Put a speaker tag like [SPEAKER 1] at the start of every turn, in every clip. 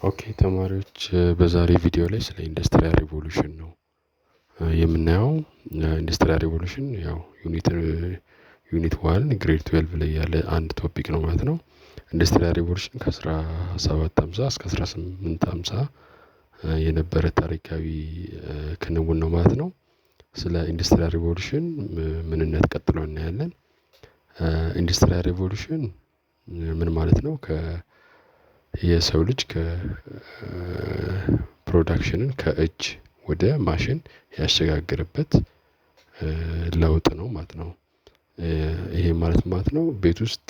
[SPEAKER 1] ኦኬ ተማሪዎች በዛሬ ቪዲዮ ላይ ስለ ኢንዱስትሪያል ሪቮሉሽን ነው የምናየው። ኢንዱስትሪያል ሪቮሉሽን ያው ዩኒት ዋን ግሬድ 12 ላይ ያለ አንድ ቶፒክ ነው ማለት ነው። ኢንዱስትሪያል ሪቮሉሽን ከ1750 እስከ 1850 የነበረ ታሪካዊ ክንውን ነው ማለት ነው። ስለ ኢንዱስትሪያል ሪቮሉሽን ምንነት ቀጥሎ እናያለን። ኢንዱስትሪያል ሪቮሉሽን ምን ማለት ነው? የሰው ልጅ ከፕሮዳክሽንን ከእጅ ወደ ማሽን ያሸጋገረበት ለውጥ ነው ማለት ነው። ይሄ ማለት ነው ቤት ውስጥ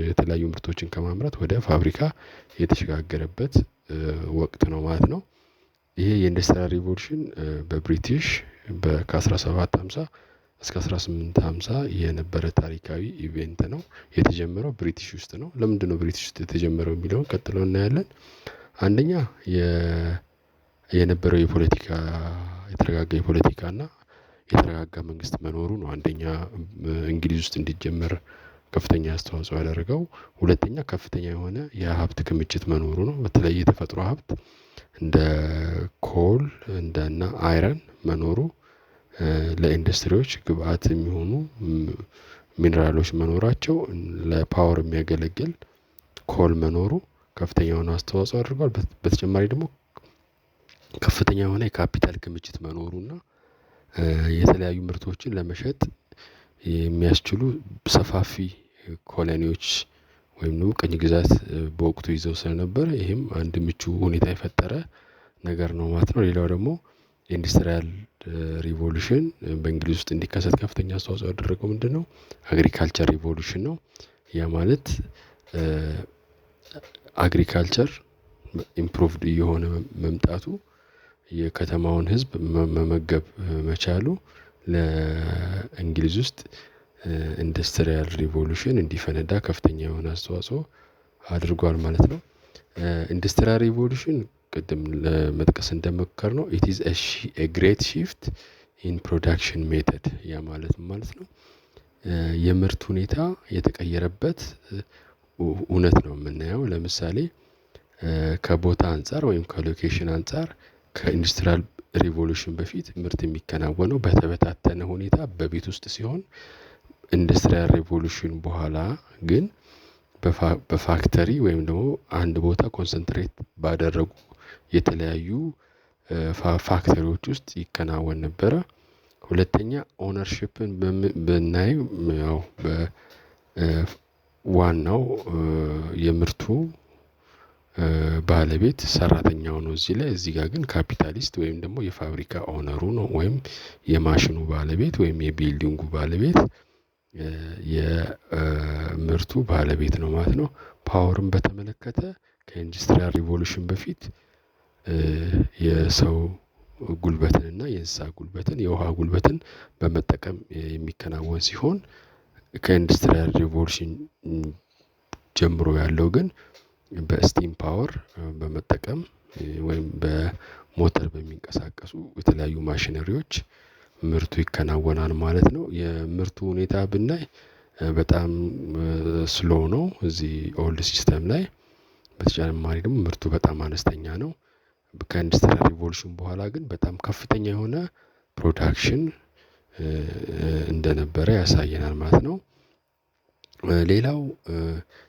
[SPEAKER 1] የተለያዩ ምርቶችን ከማምረት ወደ ፋብሪካ የተሸጋገረበት ወቅት ነው ማለት ነው። ይሄ የኢንዱስትሪያል ሪቮሉሽን በብሪቲሽ ከ1750 እስከ 1850 የነበረ ታሪካዊ ኢቬንት ነው። የተጀመረው ብሪቲሽ ውስጥ ነው። ለምንድነው ብሪቲሽ ውስጥ የተጀመረው የሚለውን ቀጥሎ እናያለን። አንደኛ የነበረው የፖለቲካ የተረጋጋ የፖለቲካና የተረጋጋ መንግስት መኖሩ ነው። አንደኛ እንግሊዝ ውስጥ እንዲጀመር ከፍተኛ አስተዋጽኦ ያደረገው። ሁለተኛ ከፍተኛ የሆነ የሀብት ክምችት መኖሩ ነው። በተለይ የተፈጥሮ ሀብት እንደ ኮል እንደና አይረን መኖሩ ለኢንዱስትሪዎች ግብአት የሚሆኑ ሚነራሎች መኖራቸው ለፓወር የሚያገለግል ኮል መኖሩ ከፍተኛ የሆነ አስተዋጽኦ አድርጓል። በተጨማሪ ደግሞ ከፍተኛ የሆነ የካፒታል ክምችት መኖሩና የተለያዩ ምርቶችን ለመሸጥ የሚያስችሉ ሰፋፊ ኮሎኒዎች ወይም ደግሞ ቅኝ ግዛት በወቅቱ ይዘው ስለነበር ይሄም አንድ ምቹ ሁኔታ የፈጠረ ነገር ነው ማለት ነው። ሌላው ደግሞ ኢንዱስትሪያል ሪቮሉሽን በእንግሊዝ ውስጥ እንዲከሰት ከፍተኛ አስተዋጽኦ ያደረገው ምንድነው? አግሪካልቸር ሪቮሉሽን ነው። ያ ማለት አግሪካልቸር ኢምፕሩቭድ እየሆነ መምጣቱ የከተማውን ህዝብ መመገብ መቻሉ ለእንግሊዝ ውስጥ ኢንዱስትሪያል ሪቮሉሽን እንዲፈነዳ ከፍተኛ የሆነ አስተዋጽኦ አድርጓል ማለት ነው። ኢንዱስትሪያል ሪቮሉሽን ቅድም ለመጥቀስ እንደሞከርነው ኢት ኢዝ ኤ ግሬት ሺፍት ኢን ፕሮዳክሽን ሜተድ ያ ማለት ነው። የምርት ሁኔታ የተቀየረበት እውነት ነው የምናየው። ለምሳሌ ከቦታ አንፃር ወይም ከሎኬሽን አንፃር ከኢንዱስትሪያል ሪቮሉሽን በፊት ምርት የሚከናወነው በተበታተነ ሁኔታ በቤት ውስጥ ሲሆን ኢንዱስትሪያል ሪቮሉሽን በኋላ ግን በፋክተሪ ወይም ደግሞ አንድ ቦታ ኮንሰንትሬት ባደረጉ የተለያዩ ፋክተሪዎች ውስጥ ይከናወን ነበረ። ሁለተኛ ኦነርሺፕን ብናይ ያው ዋናው የምርቱ ባለቤት ሰራተኛው ነው። እዚህ ጋር ግን ካፒታሊስት ወይም ደግሞ የፋብሪካ ኦነሩ ነው ወይም የማሽኑ ባለቤት ወይም የቢልዲንጉ ባለቤት የምርቱ ባለቤት ነው ማለት ነው። ፓወርን በተመለከተ ከኢንዱስትሪያል ሪቮሉሽን በፊት የሰው ጉልበትን እና የእንስሳ ጉልበትን የውሃ ጉልበትን በመጠቀም የሚከናወን ሲሆን ከኢንዱስትሪያል ሪቮሉሽን ጀምሮ ያለው ግን በስቲም ፓወር በመጠቀም ወይም በሞተር በሚንቀሳቀሱ የተለያዩ ማሽነሪዎች ምርቱ ይከናወናል ማለት ነው። የምርቱ ሁኔታ ብናይ በጣም ስሎው ነው እዚህ ኦልድ ሲስተም ላይ። በተጨማሪ ደግሞ ምርቱ በጣም አነስተኛ ነው። ከኢንዱስትሪያል ሪቮሉሽን በኋላ ግን በጣም ከፍተኛ የሆነ ፕሮዳክሽን እንደነበረ ያሳየናል ማለት ነው። ሌላው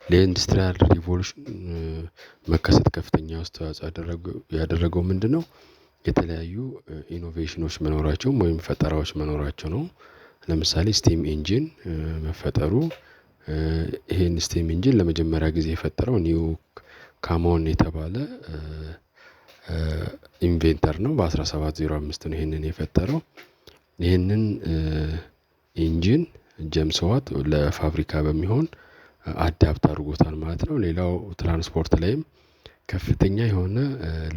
[SPEAKER 1] ለኢንዱስትሪያል ሪቮሉሽን መከሰት ከፍተኛ አስተዋጽኦ ያደረገው ምንድነው? የተለያዩ ኢኖቬሽኖች መኖራቸው ወይም ፈጠራዎች መኖራቸው ነው። ለምሳሌ ስቲም ኢንጂን መፈጠሩ ይሄን ስቲም ኢንጂን ለመጀመሪያ ጊዜ የፈጠረው ኒው ካሞን የተባለ ኢንቬንተር ነው። በ1705 ነው ይሄንን የፈጠረው። ይሄንን ኢንጂን ጄምስ ዋት ለፋብሪካ በሚሆን አዳፕት አድርጎታል ማለት ነው። ሌላው ትራንስፖርት ላይም ከፍተኛ የሆነ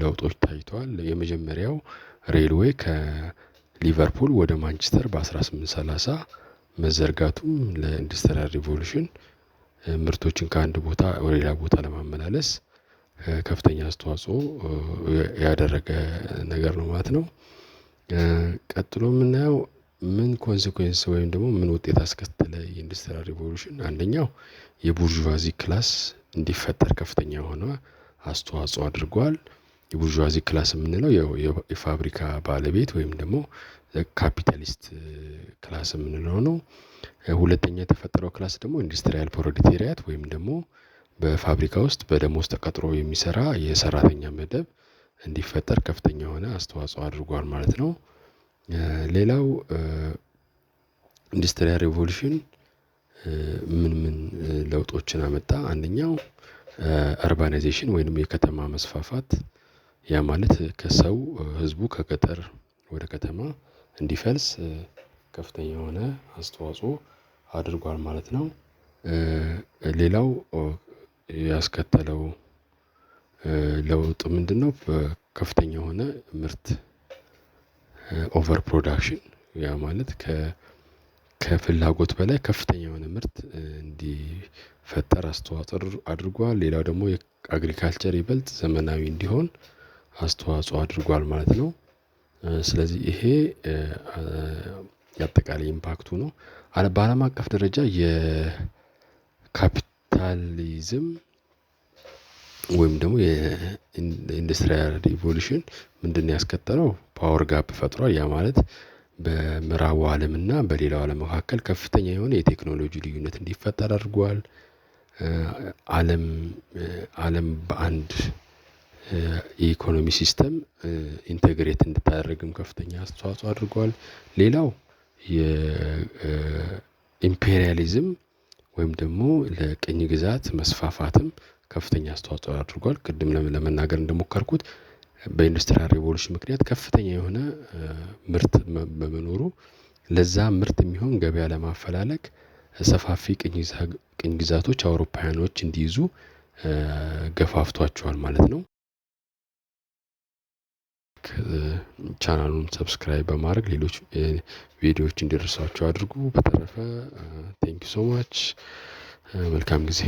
[SPEAKER 1] ለውጦች ታይተዋል። የመጀመሪያው ሬልዌይ ከሊቨርፑል ወደ ማንቸስተር በ1830 መዘርጋቱም ለኢንዱስትሪያል ሪቮሉሽን ምርቶችን ከአንድ ቦታ ወደ ሌላ ቦታ ለማመላለስ ከፍተኛ አስተዋጽኦ ያደረገ ነገር ነው ማለት ነው። ቀጥሎ የምናየው ምን ኮንሲኩዌንስ ወይም ደግሞ ምን ውጤት አስከተለ የኢንዱስትሪያል ሪቮሉሽን? አንደኛው የቡርዥዋዚ ክላስ እንዲፈጠር ከፍተኛ የሆነ አስተዋጽኦ አድርጓል። የቡርዥዋዚ ክላስ የምንለው የፋብሪካ ባለቤት ወይም ደግሞ ካፒታሊስት ክላስ የምንለው ነው። ሁለተኛ የተፈጠረው ክላስ ደግሞ ኢንዱስትሪያል ፕሮሌታሪያት ወይም ደግሞ በፋብሪካ ውስጥ በደሞዝ ተቀጥሮ የሚሰራ የሰራተኛ መደብ እንዲፈጠር ከፍተኛ የሆነ አስተዋጽኦ አድርጓል ማለት ነው። ሌላው ኢንዱስትሪያል ሬቮሉሽን ምን ምን ለውጦችን አመጣ? አንደኛው አርባናይዜሽን ወይንም የከተማ መስፋፋት፣ ያ ማለት ከሰው ህዝቡ ከገጠር ወደ ከተማ እንዲፈልስ ከፍተኛ የሆነ አስተዋጽኦ አድርጓል ማለት ነው። ሌላው ያስከተለው ለውጥ ምንድነው? ከፍተኛ የሆነ ምርት ኦቨር ፕሮዳክሽን፣ ያ ማለት ከፍላጎት በላይ ከፍተኛ የሆነ ምርት እንዲፈጠር አስተዋጽኦ አድርጓል። ሌላው ደግሞ የአግሪካልቸር ይበልጥ ዘመናዊ እንዲሆን አስተዋጽኦ አድርጓል ማለት ነው። ስለዚህ ይሄ የአጠቃላይ ኢምፓክቱ ነው። በአለም አቀፍ ደረጃ የካፒታሊዝም ወይም ደግሞ የኢንዱስትሪያል ሪቮሉሽን ምንድነው ያስከተለው? ፓወር ጋፕ ፈጥሯል። ያ ማለት በምዕራቡ ዓለም እና በሌላው ዓለም መካከል ከፍተኛ የሆነ የቴክኖሎጂ ልዩነት እንዲፈጠር አድርጓል። ዓለም በአንድ የኢኮኖሚ ሲስተም ኢንተግሬት እንድታደርግም ከፍተኛ አስተዋጽኦ አድርጓል። ሌላው የኢምፔሪያሊዝም ወይም ደግሞ ለቅኝ ግዛት መስፋፋትም ከፍተኛ አስተዋጽኦ አድርጓል። ቅድም ለመናገር እንደሞከርኩት በኢንዱስትሪያል ሪቮሉሽን ምክንያት ከፍተኛ የሆነ ምርት በመኖሩ ለዛ ምርት የሚሆን ገበያ ለማፈላለግ ሰፋፊ ቅኝ ግዛቶች አውሮፓውያኖች እንዲይዙ ገፋፍቷቸዋል ማለት ነው። ቻናሉን ሰብስክራይብ በማድረግ ሌሎች ቪዲዮዎች እንዲደርሷቸው አድርጉ። በተረፈ ቴንክ ዩ ሶ ማች። መልካም ጊዜ